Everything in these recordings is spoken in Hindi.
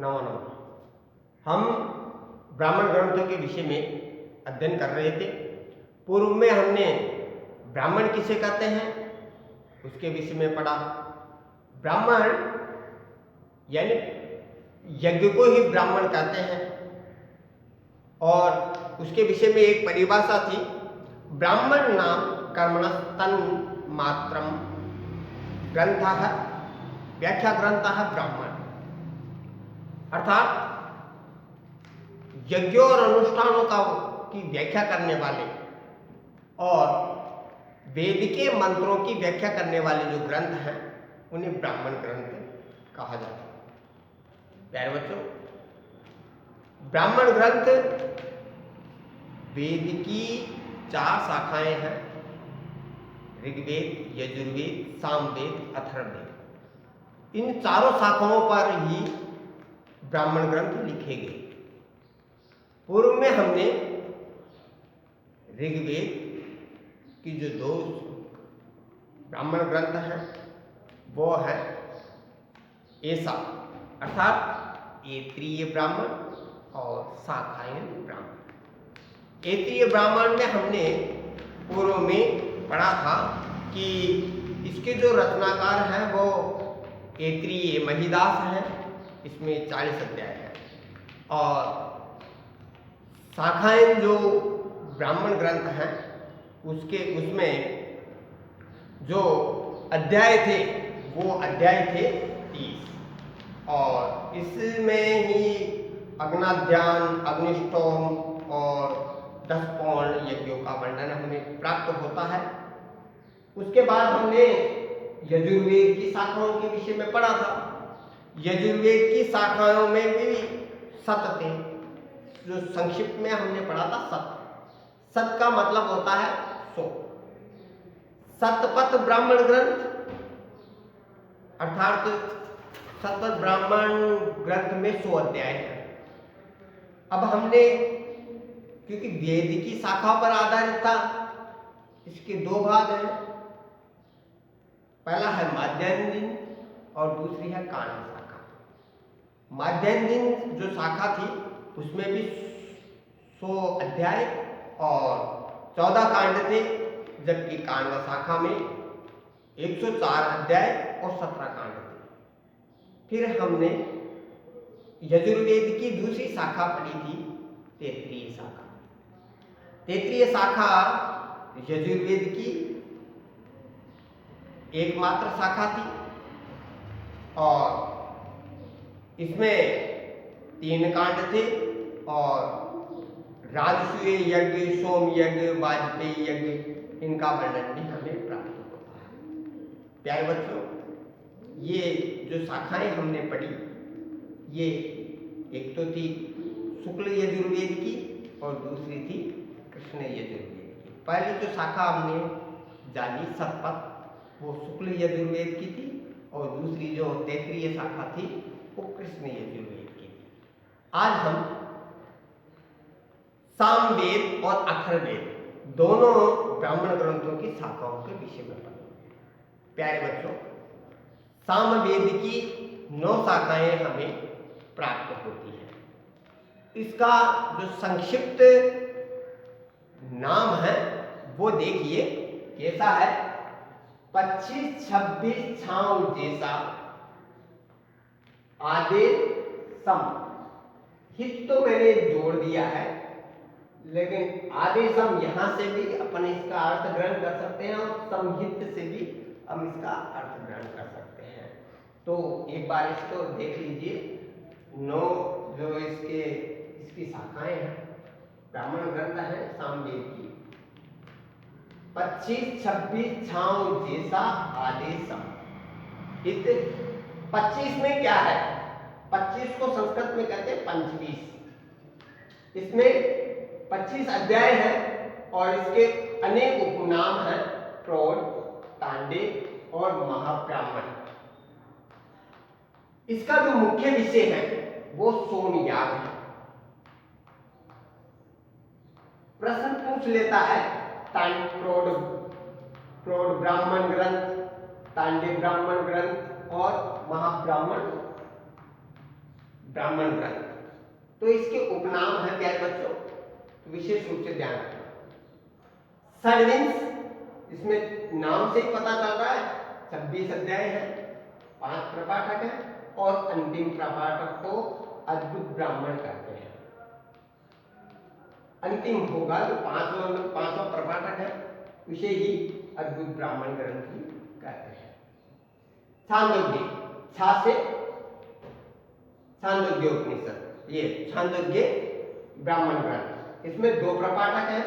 नमो नमः। हम ब्राह्मण ग्रंथों के विषय में अध्ययन कर रहे थे। पूर्व में हमने ब्राह्मण किसे कहते हैं उसके विषय में पढ़ा। ब्राह्मण यानी यज्ञ को ही ब्राह्मण कहते हैं और उसके विषय में एक परिभाषा थी, ब्राह्मण नाम कर्मणस्तन मात्रम ग्रंथः व्याख्या ग्रंथः ब्राह्मण। अर्थात यज्ञों और अनुष्ठानों की व्याख्या करने वाले और वेद के मंत्रों की व्याख्या करने वाले जो ग्रंथ हैं उन्हें ब्राह्मण ग्रंथ कहा जाता है। प्यारे बच्चों, ब्राह्मण ग्रंथ वेद की 4 शाखाएं हैं, ऋग्वेद, यजुर्वेद, सामवेद, अथर्ववेद। इन चारों शाखाओं पर ही ब्राह्मण ग्रंथ लिखे गए। पूर्व में हमने ऋग्वेद की जो 2 ब्राह्मण ग्रंथ हैं वो है ऐसा अर्थात ऐत्रीय ब्राह्मण और शाखायन ब्राह्मण। ऐत्रीय ब्राह्मण में हमने पूर्व में पढ़ा था कि इसके जो रचनाकार हैं वो ऐत्रीय महिदास हैं, इसमें 40 अध्याय हैं। और शाखाएं जो ब्राह्मण ग्रंथ हैं उसमें जो अध्याय थे वो अध्याय थे 30 और इसमें ही अग्नाध्यान, अग्निष्टोम और 10 पौर्ण यज्ञों का वर्णन हमें प्राप्त होता है। उसके बाद हमने यजुर्वेद की शाखाओं के विषय में पढ़ा था। यजुर्वेद की शाखाओं में भी 7 थे, जो संक्षिप्त में हमने पढ़ा था 7। 7 का मतलब होता है 100। शतपथ ब्राह्मण ग्रंथ अर्थात शतपथ ब्राह्मण ग्रंथ में 100 अध्याय हैं। अब हमने क्योंकि वेद की शाखा पर आधारित था, इसके 2 भाग हैं। पहला है माध्यान्ह और दूसरी है कांड शाखा। माध्यान्ह जो शाखा थी उसमें भी 100 अध्याय और 14 कांड थे, जबकि कांड शाखा में 104 अध्याय और 17 कांड थे। फिर हमने यजुर्वेद की दूसरी शाखा पढ़ी थी, तैत्रीय शाखा। तैत्रीय शाखा यजुर्वेद की एकमात्र शाखा थी और इसमें 3 कांड थे और राजसूय यज्ञ, सोम यज्ञ, वाजपेयी यज्ञ, इनका वर्णन भी हमें प्राप्त होता है। प्यारे बच्चों, ये जो शाखाएं हमने पढ़ी ये एक तो थी शुक्ल यजुर्वेद की और दूसरी थी कृष्ण यजुर्वेद की। पहली जो शाखा हमने जानी शतपथ वो शुक्ल यजुर्वेद की थी और दूसरी जो तैत्रीय शाखा थी वो कृष्ण यजुर्वेद की थी। आज हम सामवेद और अथर्ववेद दोनों ब्राह्मण ग्रंथों की शाखाओं के विषय में पढ़ेंगे। प्यारे बच्चों, सामवेद की 9 शाखाएं हमें प्राप्त होती हैं। इसका जो संक्षिप्त नाम है वो देखिए कैसा है, 25-26 छांव जैसा आदेश सम। हित तो मैंने जोड़ दिया है, लेकिन आदेशम यहां से भी अपन इसका अर्थ ग्रहण कर सकते हैं और समहित से भी हम इसका अर्थ ग्रहण कर सकते हैं। तो एक बार इसको देख लीजिए। 9 जो इसकी शाखाएं हैं, ब्राह्मण ग्रंथ है सामवेद की। 25-26 छांव जैसा आदेशम। हित 25 में क्या है, 25 को संस्कृत में कहते हैं पंचवीस। इसमें 25 अध्याय हैं और इसके अनेक उपनाम हैं, प्रौढ़, तांडव और महाब्राह्मण। इसका जो मुख्य विषय है वो सोमयाग है। प्रश्न पूछ लेता है प्रौढ़ ब्राह्मण ग्रंथ, तांडव ब्राह्मण ग्रंथ और महाब्राह्मण ब्राह्मण ग्रंथ। तो इसके उपनाम है प्यारे बच्चों, तो विशेष रूप से ध्यान रखना। षड्विंश, इसमें नाम से ही पता चल रहा है 26 अध्याय है, 5 प्रपाठक है और अंतिम प्रपाठक को अद्भुत ब्राह्मण कहते हैं। अंतिम होगा जो पांचवा प्रपाठक है उसे ही अद्भुत ब्राह्मण ग्रंथ भी कहते हैं। छांदोग्य, छा से छांदोग्य उपनिषद, ये छांदोग्य ब्राह्मण ग्रंथ। इसमें 2 प्रपाठक हैं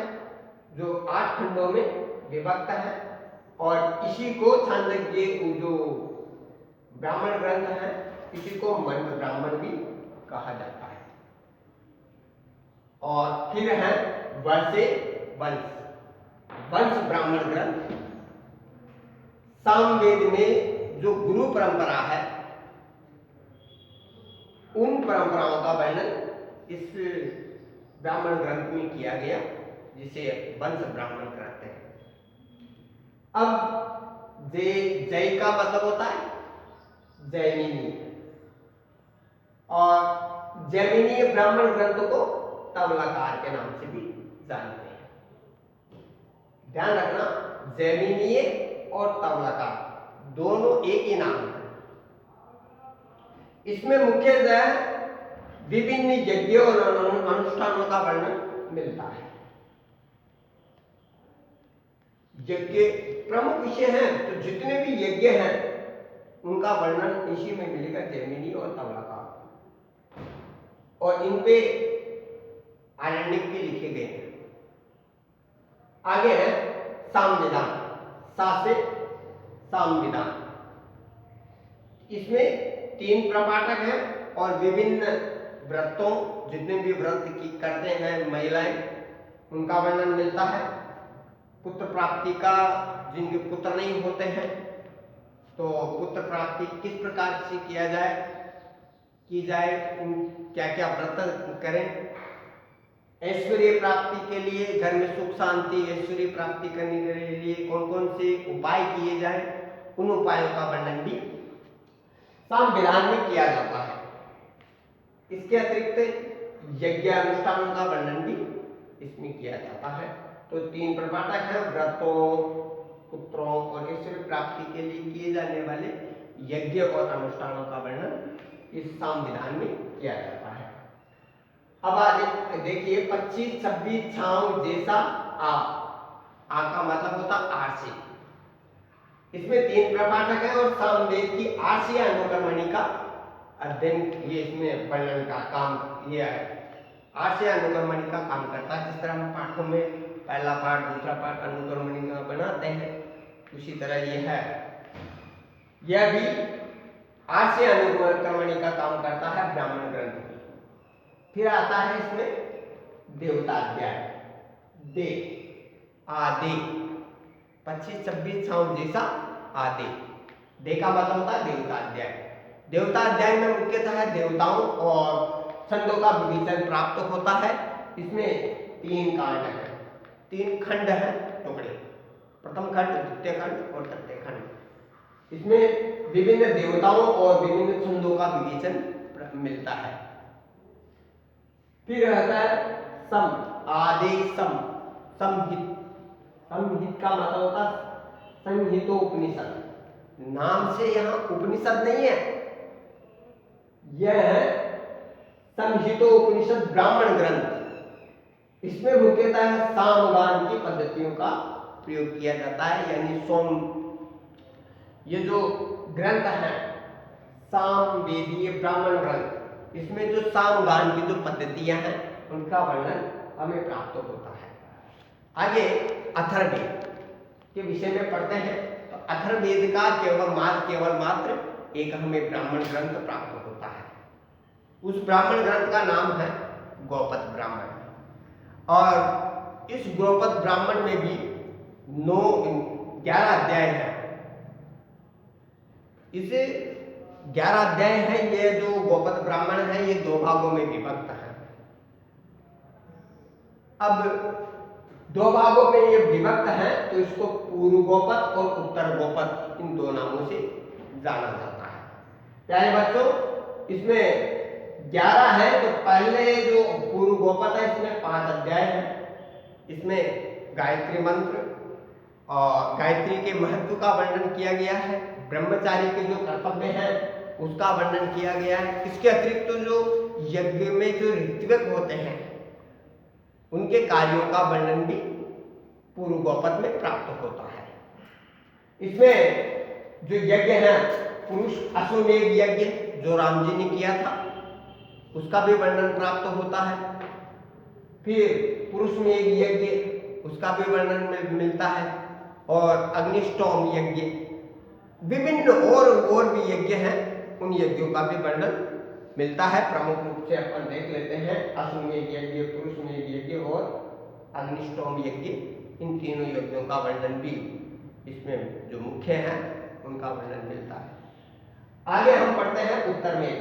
जो 8 खंडों में विभक्त है और इसी को छांदोग्य जो ब्राह्मण ग्रंथ है इसी को मंत्र ब्राह्मण भी कहा जाता है। और फिर है वर्षे वंश ब्राह्मण ग्रंथ। सामवेद में जो गुरु परंपरा है उन परंपराओं का वर्णन इस ब्राह्मण ग्रंथ में किया गया जिसे वंश ब्राह्मण कहते हैं। अब जय का मतलब होता है जैमिनी, और जैमिनीय ब्राह्मण ग्रंथ को तबलाकार के नाम से भी जानते हैं। ध्यान रखना, जैमिनीय और तबलाकार दोनों एक ही नाम है। इसमें मुख्यतः विभिन्न यज्ञों और अनुष्ठानों का वर्णन मिलता है। यज्ञ प्रमुख विषय हैं, तो जितने भी यज्ञ हैं उनका वर्णन इसी में मिलेगा, जैमिनी और तबलाकार, और इन पे आरण्यक भी लिखे गए हैं। आगे है सामविधान, सा से सामविधान। इसमें 3 प्रपाठक हैं और विभिन्न व्रतों, जितने भी व्रत की करते हैं महिलाएं, उनका वर्णन मिलता है। पुत्र प्राप्ति का, जिनके पुत्र नहीं होते हैं तो पुत्र प्राप्ति किस प्रकार से की जाए, क्या क्या व्रत करें, ऐश्वर्य प्राप्ति के लिए, घर में सुख शांति ऐश्वर्य प्राप्ति करने के लिए कौन कौन से उपाय किए जाए, उन उपायों का वर्णन भी सामविधान में किया जाता है। इसके अतिरिक्त यज्ञ अनुष्ठानों का वर्णन भी इसमें किया जाता है। तो 3 प्रपाठक हैं, व्रतों, पुत्रों और ऐश्वर्य प्राप्ति के लिए किए जाने वाले यज्ञ और अनुष्ठानों का वर्णन इस सामविधान में किया जाता है। अब आगे देखिए 25, 26 छांव जैसा आ का मतलब होता आरसी। इसमें 3 प्रपाठक है और सामवेद की आरसी अनुक्रमणि का अध्ययन, ये इसमें वर्णन का काम किया है। आरसी अनुक्रमणि का काम करता है। जिस तरह हम पाठों में पहला पाठ दूसरा पाठ अनुक्रमणि का बनाते हैं उसी तरह ये है, यह भी आरसी अनुक्रमणि का काम करता है ब्राह्मण ग्रंथ में। फिर आता है इसमें देवताध्याय, दे आदि 25, 26 छांव जैसा आदि। दे का मतलब होता है देवताध्याय। देवताध्याय में मुख्यतः देवताओं और छंदों का विवेचन प्राप्त होता है। इसमें 3 कांड है, 3 खंड है, टुकड़े, प्रथम खंड, द्वितीय खंड और तृतीय खंड। इसमें विभिन्न देवताओं और विभिन्न छंदों का विवेचन मिलता है। फिर रहता है सम, आदि सम, संहित। संहित का मतलब होता संहितोपनिषद। नाम से यहाँ उपनिषद नहीं है, यह है संहितोपनिषद ब्राह्मण ग्रंथ। इसमें मुख्यतः सामगान की पद्धतियों का प्रयोग किया जाता है, यानी ये जो ग्रंथ है सामवेदीय ब्राह्मण ग्रंथ, इसमें जो सामगान की जो पद्धतियां हैं उनका वर्णन हमें प्राप्त होता है। आगे अथर्ववेद के विषय में पढ़ते हैं। तो अथर्ववेद का केवल मात्र एक हमें ब्राह्मण ग्रंथ प्राप्त होता है। उस ब्राह्मण ग्रंथ का नाम है गौपद ब्राह्मण, और इस गौपद ब्राह्मण में भी 11 अध्याय है। इसे 11 अध्याय है। ये जो गौपद ब्राह्मण है ये 2 भागों में विभक्त है। अब 2 भागों में ये विभक्त है तो इसको पूर्व गौपद और उत्तर गौपद, इन 2 नामों से जाना जाता है। प्यारे बच्चों, इसमें 11 है, तो पहले जो पूर्व गोपद है इसमें 5 अध्याय है। इसमें गायत्री मंत्र और गायत्री के महत्व का वर्णन किया गया है, ब्रह्मचारी के जो कर्तव्य हैं उसका वर्णन किया गया है। इसके अतिरिक्त तो जो यज्ञ में जो ऋत्विक होते हैं उनके कार्यों का वर्णन भी पूर्व गोपद में प्राप्त होता है। इसमें जो यज्ञ है पुरुष अश्वमेध यज्ञ जो राम जी ने किया था उसका भी वर्णन प्राप्त होता है। फिर पुरुष मेघ यज्ञ उसका भी वर्णन मिलता है और अग्निष्टोम यज्ञ, विभिन्न और भी यज्ञ हैं, उन यज्ञों का भी वर्णन मिलता है। प्रमुख रूप से अपन देख लेते हैं अश्वमेध यज्ञ, पुरुष मेघ यज्ञ और अग्निष्टोम यज्ञ। इन तीनों यज्ञों का वर्णन भी इसमें जो मुख्य हैं उनका वर्णन मिलता है। आगे हम पढ़ते हैं उत्तर में,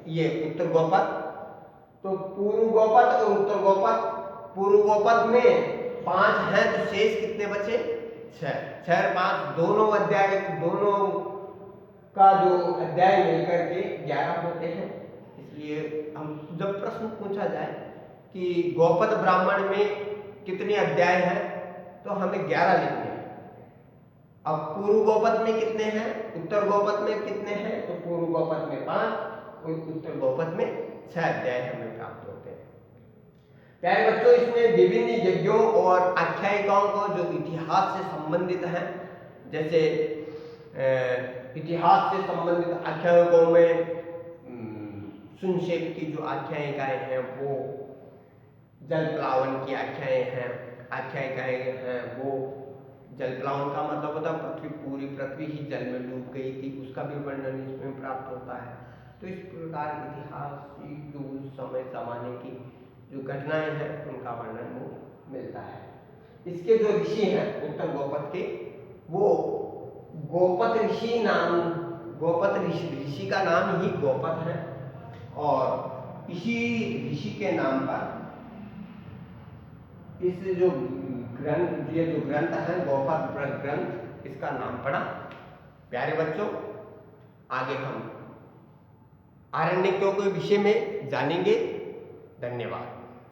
ये उत्तर गोपद। तो पूर्व गोपद और उत्तर गोपद, पूर्व गोपद में 5 हैं तो शेष कितने बचे? 6 और 5 दोनों अध्याय, दोनों का जो अध्याय मिलकर के 11 होते हैं। इसलिए हम जब प्रश्न पूछा जाए कि गोपद ब्राह्मण में कितने अध्याय हैं तो हमें 11 लिखने हैं। अब पूर्व गोपद में कितने हैं, उत्तर गोपद में कितने हैं, तो पूर्व गोपद में 5 और उत्तर गोपद में 6 अध्याय हमें प्राप्त होते हैं। प्यारे बच्चों, इसमें विभिन्न यज्ञों और आख्यायिकाओं को जो इतिहास से संबंधित हैं, जैसे इतिहास से संबंधित आख्यायिकाओं में सुनशेप की जो आख्यायिकाएं हैं वो जल प्लावन की आख्यायिकाएं हैं। वो जल प्लावन का मतलब होता है पूरी पृथ्वी ही जल में डूब गई थी, उसका भी वर्णन इसमें प्राप्त होता है। तो इस प्रकार इतिहास की जो समय जमाने की जो घटनाएं हैं उनका वर्णन वो मिलता है। इसके जो ऋषि हैं उत्तर गोपद के, वो गोपद ऋषि नाम, गोपद ऋषि का नाम ही गोपद है और इसी ऋषि के नाम पर इस जो ग्रंथ, ये जो ग्रंथ है गोपद ग्रंथ, इसका नाम पड़ा। प्यारे बच्चों, आगे हम आरण्यकों के विषय में जानेंगे। धन्यवाद।